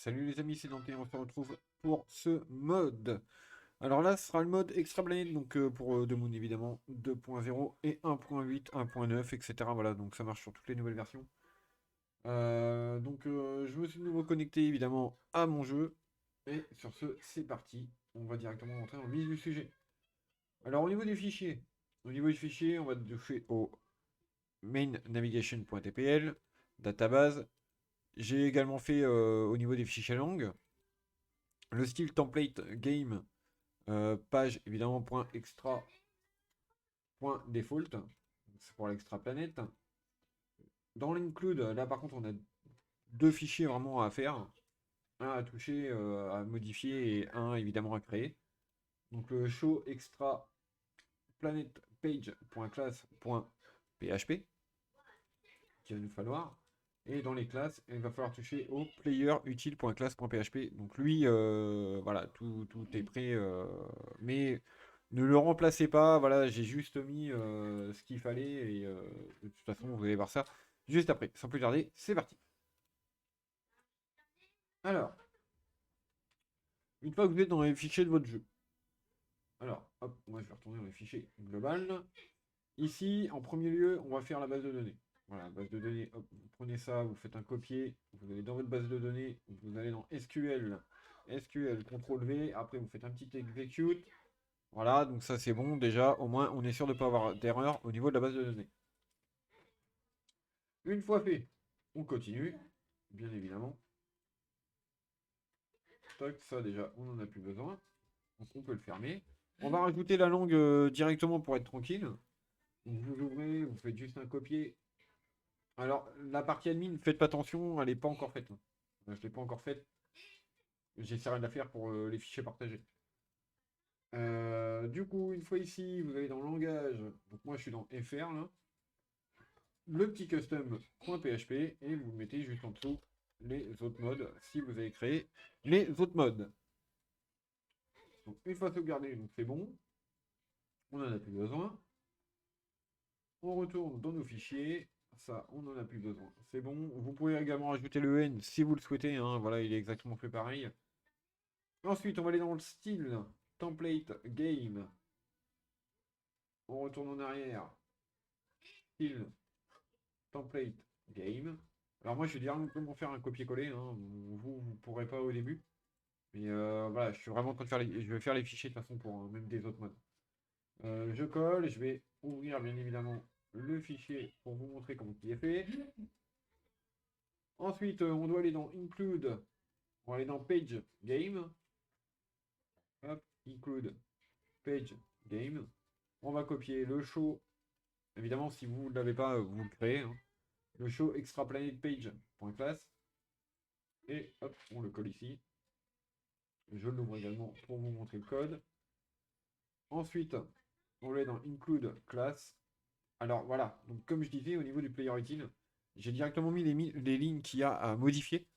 Salut les amis, c'est Dante, on se retrouve pour ce mode. Alors là, ce sera le mode Extra Planet, donc pour Moon évidemment, 2.0 et 1.8, 1.9, etc. Voilà, donc ça marche sur toutes les nouvelles versions. Je me suis de nouveau connecté évidemment à mon jeu. Et sur ce, c'est parti. On va directement rentrer en vif du sujet. Alors au niveau des fichiers, on va toucher au main navigation.tpl, database. J'ai également fait au niveau des fichiers langues. Le style template game, page évidemment point extra point default, c'est pour l'extra planète. Dans l'include, là par contre on a deux fichiers vraiment à faire, un à toucher, à modifier et un évidemment à créer. Donc le show extra planet page.class.php qu'il va nous falloir. Et dans les classes, il va falloir toucher au player utile.class.php. Donc lui, voilà, tout est prêt. Mais ne le remplacez pas. Voilà, j'ai juste mis ce qu'il fallait. Et de toute façon, vous allez voir ça juste après. Sans plus tarder, c'est parti. Alors, une fois que vous êtes dans les fichiers de votre jeu. Alors, hop, moi je vais retourner dans les fichiers global. Ici, en premier lieu, on va faire la base de données. Voilà, base de données, hop, vous prenez ça, vous faites un copier, vous allez dans votre base de données, vous allez dans SQL, SQL, CTRL V, après vous faites un petit execute. Voilà, donc ça c'est bon, déjà, au moins on est sûr de ne pas avoir d'erreur au niveau de la base de données. Une fois fait, on continue, bien évidemment. Toc, ça déjà, on n'en a plus besoin, donc on peut le fermer. On va rajouter la langue directement pour être tranquille. Donc vous ouvrez, vous faites juste un copier. Alors, la partie admin, faites pas attention, elle n'est pas encore faite. Je ne l'ai pas encore faite. J'essaierai de la faire pour les fichiers partagés. Du coup, une fois ici, vous allez dans langage. Donc moi, je suis dans FR, là. Le petit custom.php et vous mettez juste en dessous les autres modes si vous avez créé les autres modes. Donc, une fois sauvegardé, donc c'est bon. On n'en a plus besoin. On retourne dans nos fichiers. Ça, on n'en a plus besoin. C'est bon. Vous pouvez également rajouter le N si vous le souhaitez, hein. Voilà, il est exactement fait pareil. Ensuite, on va aller dans le style template game. On retourne en arrière. Style template game. Alors moi, je vais directement faire un copier-coller, hein. Vous ne pourrez pas au début. Mais voilà, je suis vraiment en train de faire je vais faire les fichiers de toute façon pour même des autres modes. Je colle, je vais ouvrir bien évidemment le fichier pour vous montrer comment il est fait. Ensuite, on doit aller dans include. On va aller dans page game. Hop, include page game. On va copier le show. Évidemment, si vous ne l'avez pas, vous le créez, hein. Le show extra planet page.class. Et hop, on le colle ici. Je l'ouvre également pour vous montrer le code. Ensuite, on va dans include class. Alors voilà, donc comme je disais, au niveau du player utile, j'ai directement mis les lignes qu'il y a à modifier.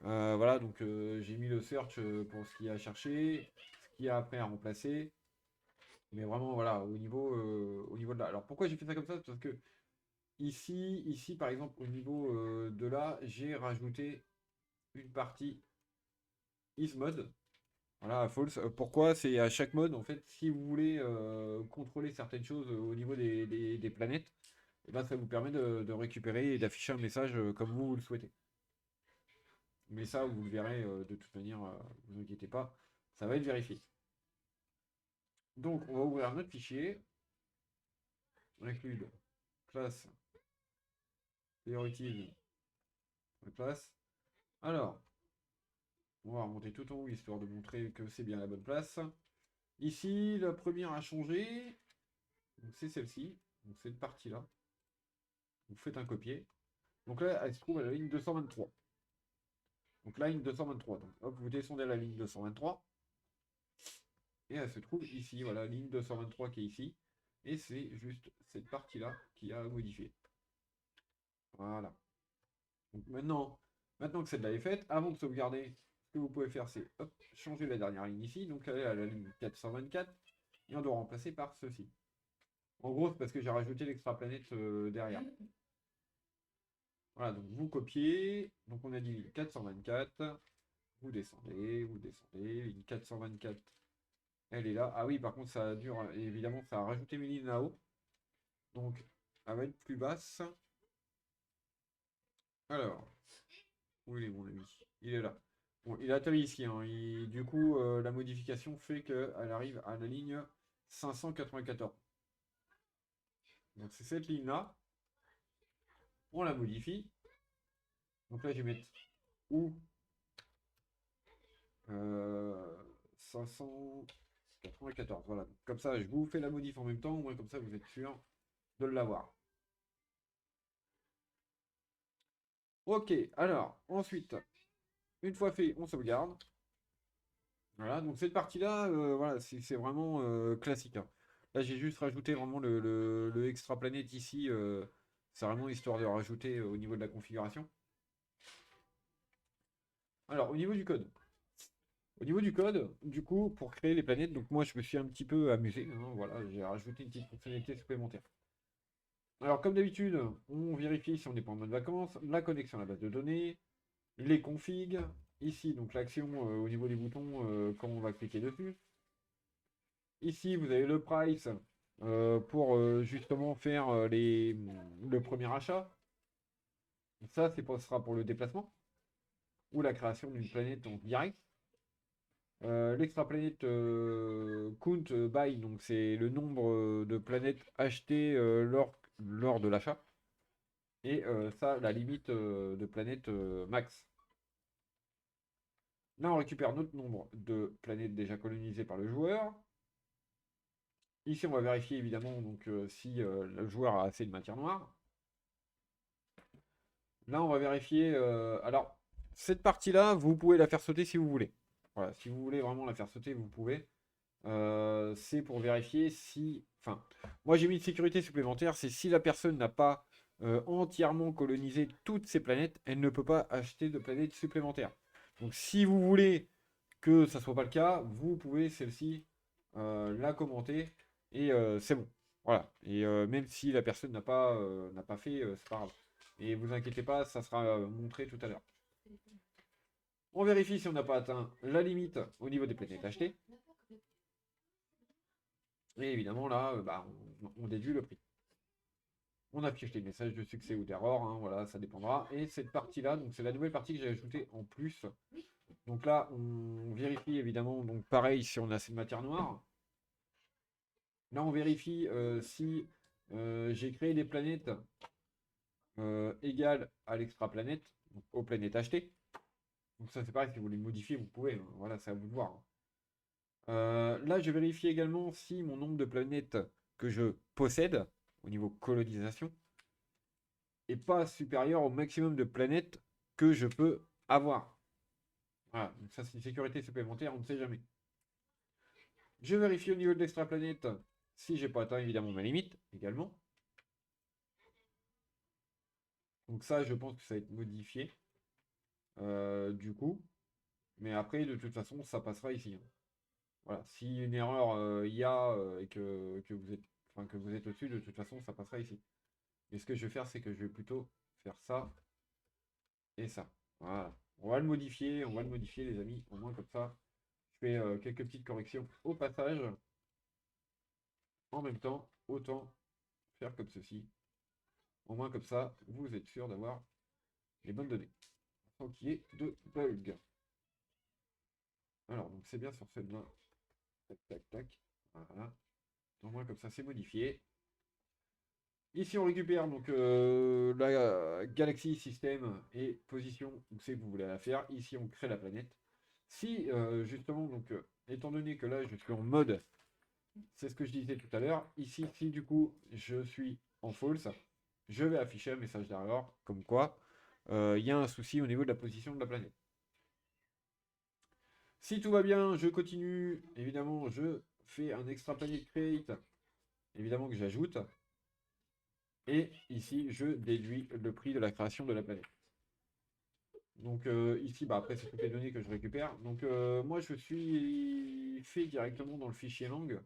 Voilà, donc j'ai mis le search pour ce qu'il y a à chercher, ce qu'il y a après à remplacer. Mais vraiment, voilà, au niveau de là. Alors pourquoi j'ai fait ça comme ça? Parce que ici, par exemple, au niveau de là, j'ai rajouté une partie isMode. Voilà, false. Pourquoi? C'est à chaque mode, en fait, si vous voulez contrôler certaines choses au niveau des planètes, et ben, ça vous permet de récupérer et d'afficher un message comme vous le souhaitez. Mais ça, vous le verrez de toute manière, vous inquiétez pas, ça va être vérifié. Donc, on va ouvrir notre fichier, include classe priority classe. Alors, on va remonter tout en haut histoire de montrer que c'est bien la bonne place. Ici, la première a changé, donc c'est celle-ci, donc cette partie-là. Vous faites un copier. Donc là, elle se trouve à la ligne 223. Donc la ligne 223. Donc hop, vous descendez à la ligne 223. Et elle se trouve ici, voilà, ligne 223 qui est ici. Et c'est juste cette partie-là qui a modifié. Voilà. Donc maintenant que celle-là est faite, avant de sauvegarder, ce que vous pouvez faire, c'est hop, changer la dernière ligne ici. Donc aller à la ligne 424. Et on doit remplacer par ceci. En gros, c'est parce que j'ai rajouté l'extra-planète derrière. Voilà, donc vous copiez. Donc on a dit 424. Vous descendez, une 424, elle est là. Ah oui, par contre, ça dure, évidemment, ça a rajouté mes lignes là-haut. Donc, elle va être plus basse. Alors, où il est mon ami? Il est là. Bon, il atterrit ici, hein. Du coup, la modification fait qu'elle arrive à la ligne 594. Donc, c'est cette ligne-là. On la modifie. Donc là, je vais mettre où 594. Voilà. Comme ça, je vous fais la modif en même temps. Au moins, comme ça, vous êtes sûr de l'avoir. Ok, alors, ensuite, une fois fait, on sauvegarde. Voilà, donc cette partie-là, voilà, c'est vraiment classique, hein. Là, j'ai juste rajouté vraiment le extra planète ici. C'est vraiment histoire de rajouter au niveau de la configuration. Alors, au niveau du code. Au niveau du code, du coup, pour créer les planètes, donc moi, je me suis un petit peu amusé, hein, voilà, j'ai rajouté une petite fonctionnalité supplémentaire. Alors, comme d'habitude, on vérifie si on n'est pas en mode vacances, la connexion à la base de données, les configs, ici, donc l'action au niveau des boutons quand on va cliquer dessus. Ici, vous avez le price pour justement faire le premier achat. Ça, ce sera pour le déplacement ou la création d'une planète en direct. L'extra planète count by, donc c'est le nombre de planètes achetées lors de l'achat. Et ça, la limite de planètes max. Là, on récupère notre nombre de planètes déjà colonisées par le joueur. Ici, on va vérifier évidemment donc, si le joueur a assez de matière noire. Là, on va vérifier. Alors, cette partie-là, vous pouvez la faire sauter si vous voulez. Voilà, si vous voulez vraiment la faire sauter, vous pouvez. C'est pour vérifier si. Enfin, moi j'ai mis une sécurité supplémentaire, c'est si la personne n'a pas entièrement colonisé toutes ces planètes, elle ne peut pas acheter de planètes supplémentaires. Donc, si vous voulez que ça soit pas le cas, vous pouvez celle-ci la commenter et c'est bon. Voilà. Et même si la personne n'a pas fait, c'est pas grave. Et vous inquiétez pas, ça sera montré tout à l'heure. On vérifie si on n'a pas atteint la limite au niveau des planètes achetées. Et évidemment, là, bah, on déduit le prix. On affiche les messages de succès ou d'erreur, hein, voilà, ça dépendra. Et cette partie-là, donc c'est la nouvelle partie que j'ai ajoutée en plus. Donc là, on vérifie évidemment, donc pareil, si on a assez de matière noire. Là, on vérifie si j'ai créé des planètes égales à l'extra planète, donc aux planètes achetées. Donc ça, c'est pareil, si vous voulez modifier, vous pouvez, hein. Voilà, c'est à vous de voir, hein. Là, je vérifie également si mon nombre de planètes que je possède au niveau colonisation est pas supérieur au maximum de planètes que je peux avoir. Voilà, donc ça c'est une sécurité supplémentaire, on ne sait jamais. Je vérifie au niveau de l'extra-planète si j'ai pas atteint évidemment ma limite également. Donc ça, je pense que ça va être modifié du coup. Mais après, de toute façon, ça passera ici, hein. Voilà, si une erreur il y a et que vous êtes, enfin, que vous êtes au-dessus, de toute façon, ça passera ici. Et ce que je vais faire, c'est que je vais plutôt faire ça et ça. Voilà. On va le modifier, les amis. Au moins comme ça, je fais quelques petites corrections au passage. En même temps, autant faire comme ceci. Au moins comme ça, vous êtes sûr d'avoir les bonnes données. Sans qu'il y ait de bug. Alors, donc c'est bien sur celle-là. Tac, tac, tac. Voilà. Au moins comme ça, c'est modifié. Ici, on récupère donc la galaxie, système et position où c'est que vous voulez la faire. Ici, on crée la planète. Si, justement, donc, étant donné que là, je suis en mode, c'est ce que je disais tout à l'heure, ici, si du coup, je suis en false, je vais afficher un message d'erreur, comme quoi, il y a un souci au niveau de la position de la planète. Si tout va bien, je continue. Évidemment, je fais un extra planet create, évidemment que j'ajoute. Et ici, je déduis le prix de la création de la planète. Donc ici, bah, après, c'est toutes les données que je récupère. Donc moi, je suis fait directement dans le fichier lang.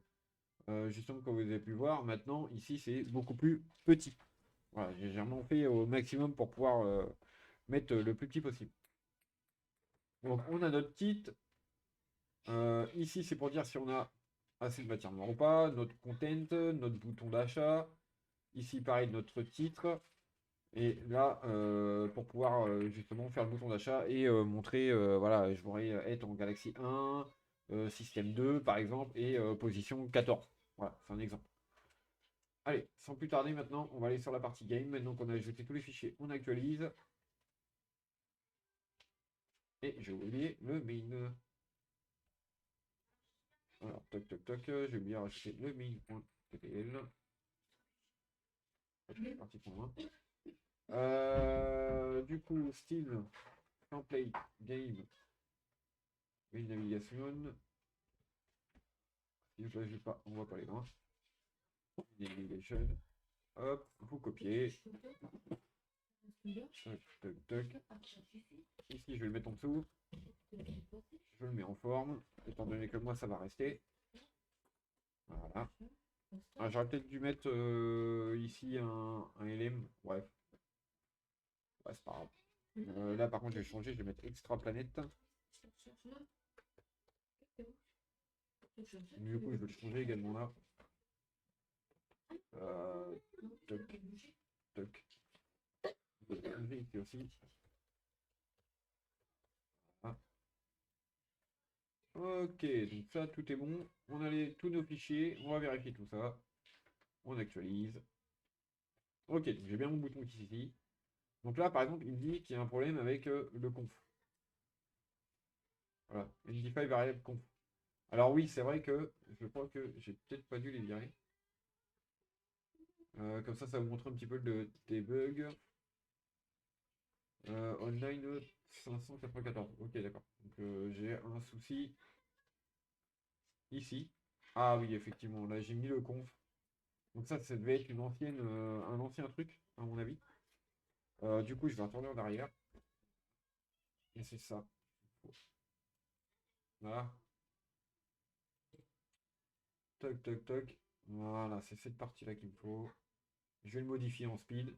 Justement, comme vous avez pu voir, maintenant, ici, c'est beaucoup plus petit. Voilà, j'ai vraiment fait au maximum pour pouvoir mettre le plus petit possible. Donc on a notre kit. Ici, c'est pour dire si on a assez de matière noire ou pas, notre content, notre bouton d'achat. Ici, pareil, notre titre. Et là, pour pouvoir justement faire le bouton d'achat et montrer, voilà, je voudrais être en Galaxy 1, système 2 par exemple, et position 14. Voilà, c'est un exemple. Allez, sans plus tarder maintenant, on va aller sur la partie game. Maintenant qu'on a ajouté tous les fichiers, on actualise. Et j'ai oublié le main. Alors, toc toc toc, j'ai oublié de rajouter le main.ppl. C'est parti pour moi. Du coup, style, template, game, main navigation. Si je ne pas, on va pas aller loin. Navigation. Hop, vous copiez. Toc, toc, toc. Ici, je vais le mettre en dessous. Je le mets en forme, étant donné que moi, ça va rester. Voilà. Ah, j'aurais peut-être dû mettre ici un LM. Bref. Ouais, c'est pas grave. Là, par contre, je vais changer. Je vais mettre extra planète. Du coup, je vais le changer également là. Toc, toc. Je vais le changer ici aussi. Ah. Ok, donc ça, tout est bon. On a tous nos fichiers. On va vérifier tout ça. On actualise. Ok, donc j'ai bien mon bouton qui est ici. Donc là, par exemple, il me dit qu'il y a un problème avec le conf. Voilà, MD5 variable conf. Alors oui, c'est vrai que je crois que j'ai peut-être pas dû les virer. Comme ça vous montre un petit peu le debug. Online 594. Ok, d'accord. Donc j'ai un souci ici. Ah oui, effectivement, là j'ai mis le conf. Donc ça devait être un ancien truc, à mon avis. Du coup, je vais retourner en arrière. Et c'est ça. Voilà. Toc, toc, toc. Voilà, c'est cette partie-là qu'il me faut. Je vais le modifier en speed.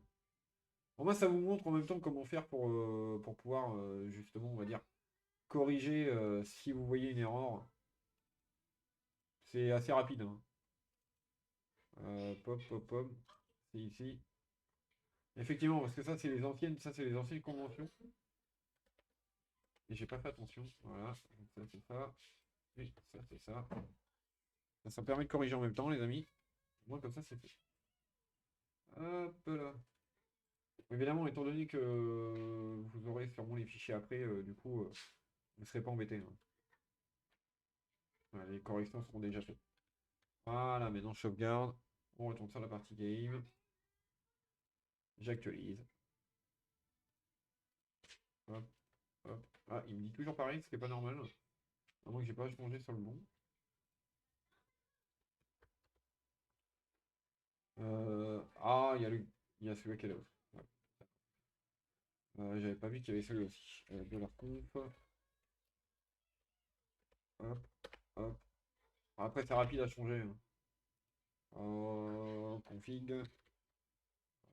Bon, moi, ça vous montre en même temps comment faire pour pouvoir, justement, on va dire, corriger si vous voyez une erreur. C'est assez rapide, hein. Pop, pop, pop. C'est ici. Effectivement, parce que ça, c'est les anciennes conventions. Et j'ai pas fait attention. Voilà. Donc ça, c'est ça. Et ça, c'est ça. Ça me permet de corriger en même temps, les amis. Moi, comme ça, c'est fait. Hop là. Évidemment, étant donné que vous aurez sûrement les fichiers après, du coup, vous ne serez pas embêté, hein. Voilà, les corrections seront déjà faites. Voilà, maintenant je sauvegarde. On retourne sur la partie game. J'actualise. Hop, hop. Ah, il me dit toujours pareil, ce qui n'est pas normal. À moins que j'ai pas changé sur le bon. Ah, il y a celui-là qui est là aussi. Ouais. J'avais pas vu qu'il y avait celui aussi. $conf. Hop, hop. Après, c'est rapide à changer, hein. Config.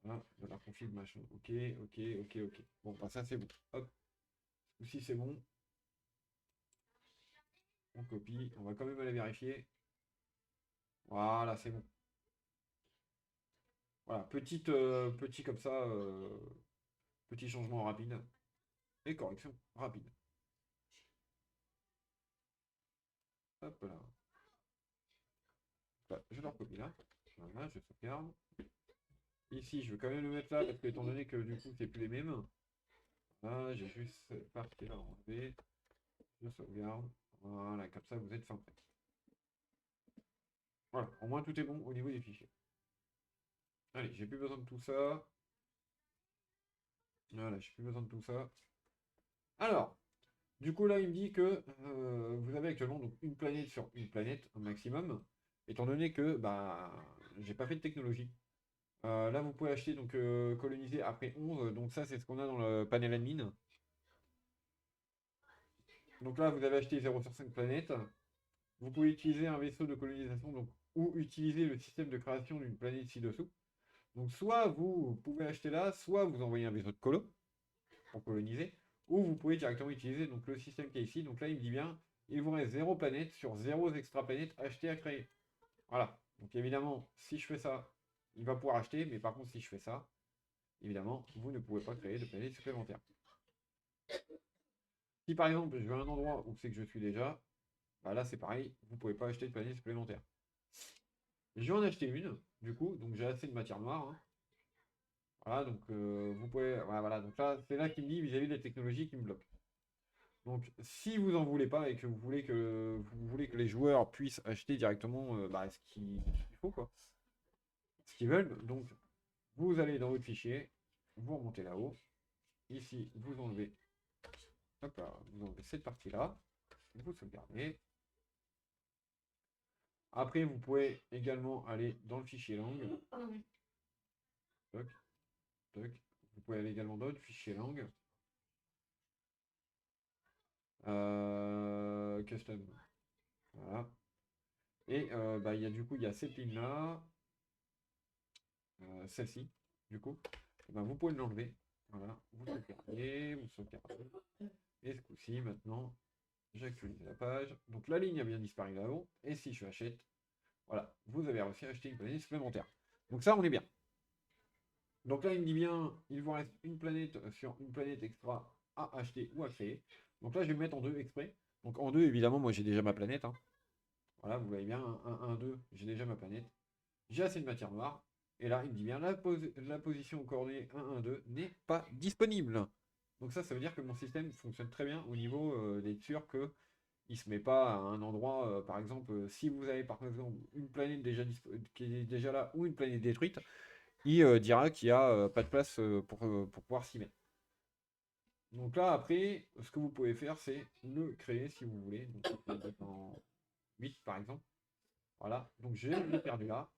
Voilà, $config machin. Ok, ok, ok, ok. Bon, bah ça c'est bon. Hop. Ici c'est bon. On copie. On va quand même aller vérifier. Voilà, c'est bon. Voilà, petit comme ça, petit changement rapide et correction rapide. Hop là. Je le recopie là. Voilà, je sauvegarde. Ici, je vais quand même le mettre là parce que étant donné que du coup, c'est plus les mêmes. Là, j'ai juste cette partie là enlever. Je sauvegarde. Voilà, comme ça, vous êtes fin prêt. Voilà, au moins tout est bon au niveau des fichiers. Allez, j'ai plus besoin de tout ça. Voilà, j'ai plus besoin de tout ça. Alors, du coup, là, il me dit que vous avez actuellement donc, une planète sur une planète, un maximum, étant donné que bah, j'ai pas fait de technologie. Là, vous pouvez acheter donc coloniser après 11. Donc ça, c'est ce qu'on a dans le panel admin. Donc là, vous avez acheté 0 sur 5 planètes. Vous pouvez utiliser un vaisseau de colonisation donc, ou utiliser le système de création d'une planète ci-dessous. Donc soit vous pouvez acheter là, soit vous envoyez un vaisseau de colo pour coloniser. ou vous pouvez directement utiliser donc, le système qui est ici. Donc là, il me dit bien, il vous reste 0 planète sur 0 extra planètes achetées à créer. Voilà. Donc évidemment, si je fais ça, il va pouvoir acheter, mais par contre, si je fais ça, évidemment, vous ne pouvez pas créer de planètes supplémentaires. Si par exemple, je vais à un endroit où c'est que je suis déjà, bah là c'est pareil, vous ne pouvez pas acheter de planètes supplémentaires. Je vais en acheter une, du coup, donc j'ai assez de matière noire. Hein. Voilà, donc vous pouvez. Voilà, donc là, c'est là qu'il me dit vis-à-vis des technologies qui me bloquent. Donc, si vous en voulez pas et que vous voulez que les joueurs puissent acheter directement ce qu'il faut, quoi, ce qu'ils veulent, donc vous allez dans votre fichier, vous remontez là-haut, ici vous enlevez, hop là, vous enlevez cette partie-là, vous sauvegardez. Après, vous pouvez également aller dans le fichier langue. Toc, toc. Vous pouvez aller également dans votre fichier langue. Custom. Voilà. Et il y a du coup, il y a cette ligne-là. Celle-ci, du coup. Et vous pouvez l'enlever. Voilà. Vous sauvegardez, vous sauvegardez. Et ce coup-ci, maintenant, j'actualise la page. Donc la ligne a bien disparu là-haut. Et si je achète, voilà, vous avez réussi à acheter une planète supplémentaire. Donc ça, on est bien. Donc là, il me dit bien, il vous reste une planète sur une planète extra à acheter ou à créer. Donc là, je vais me mettre en 2 exprès. Donc en 2, évidemment, moi j'ai déjà ma planète. Hein. Voilà, vous voyez bien, 1, 2, j'ai déjà ma planète. J'ai assez de matière noire. Et là, il me dit bien, la position aux coordonnées 1, 1, 2 n'est pas disponible. Donc ça veut dire que mon système fonctionne très bien au niveau d'être sûr que il se met pas à un endroit, par exemple, si vous avez par exemple une planète déjà qui est déjà là ou une planète détruite, il dira qu'il n'y a pas de place pour pouvoir s'y mettre. Donc là, après, ce que vous pouvez faire, c'est le créer si vous voulez. Donc, je vais le mettre en 8 par exemple. Voilà, donc j'ai perdu là.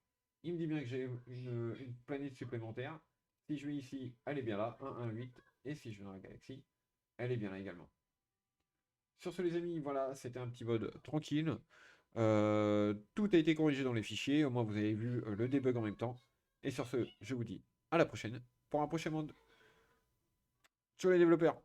Il me dit bien que j'ai une planète supplémentaire. Si je vais ici, elle est bien là, 1, 1, 8. Et si je vais dans la galaxie, elle est bien là également. Sur ce, les amis, voilà, c'était un petit mode tranquille. Tout a été corrigé dans les fichiers. Au moins, vous avez vu le debug en même temps. Et sur ce, je vous dis à la prochaine pour un prochain mode. Ciao les développeurs!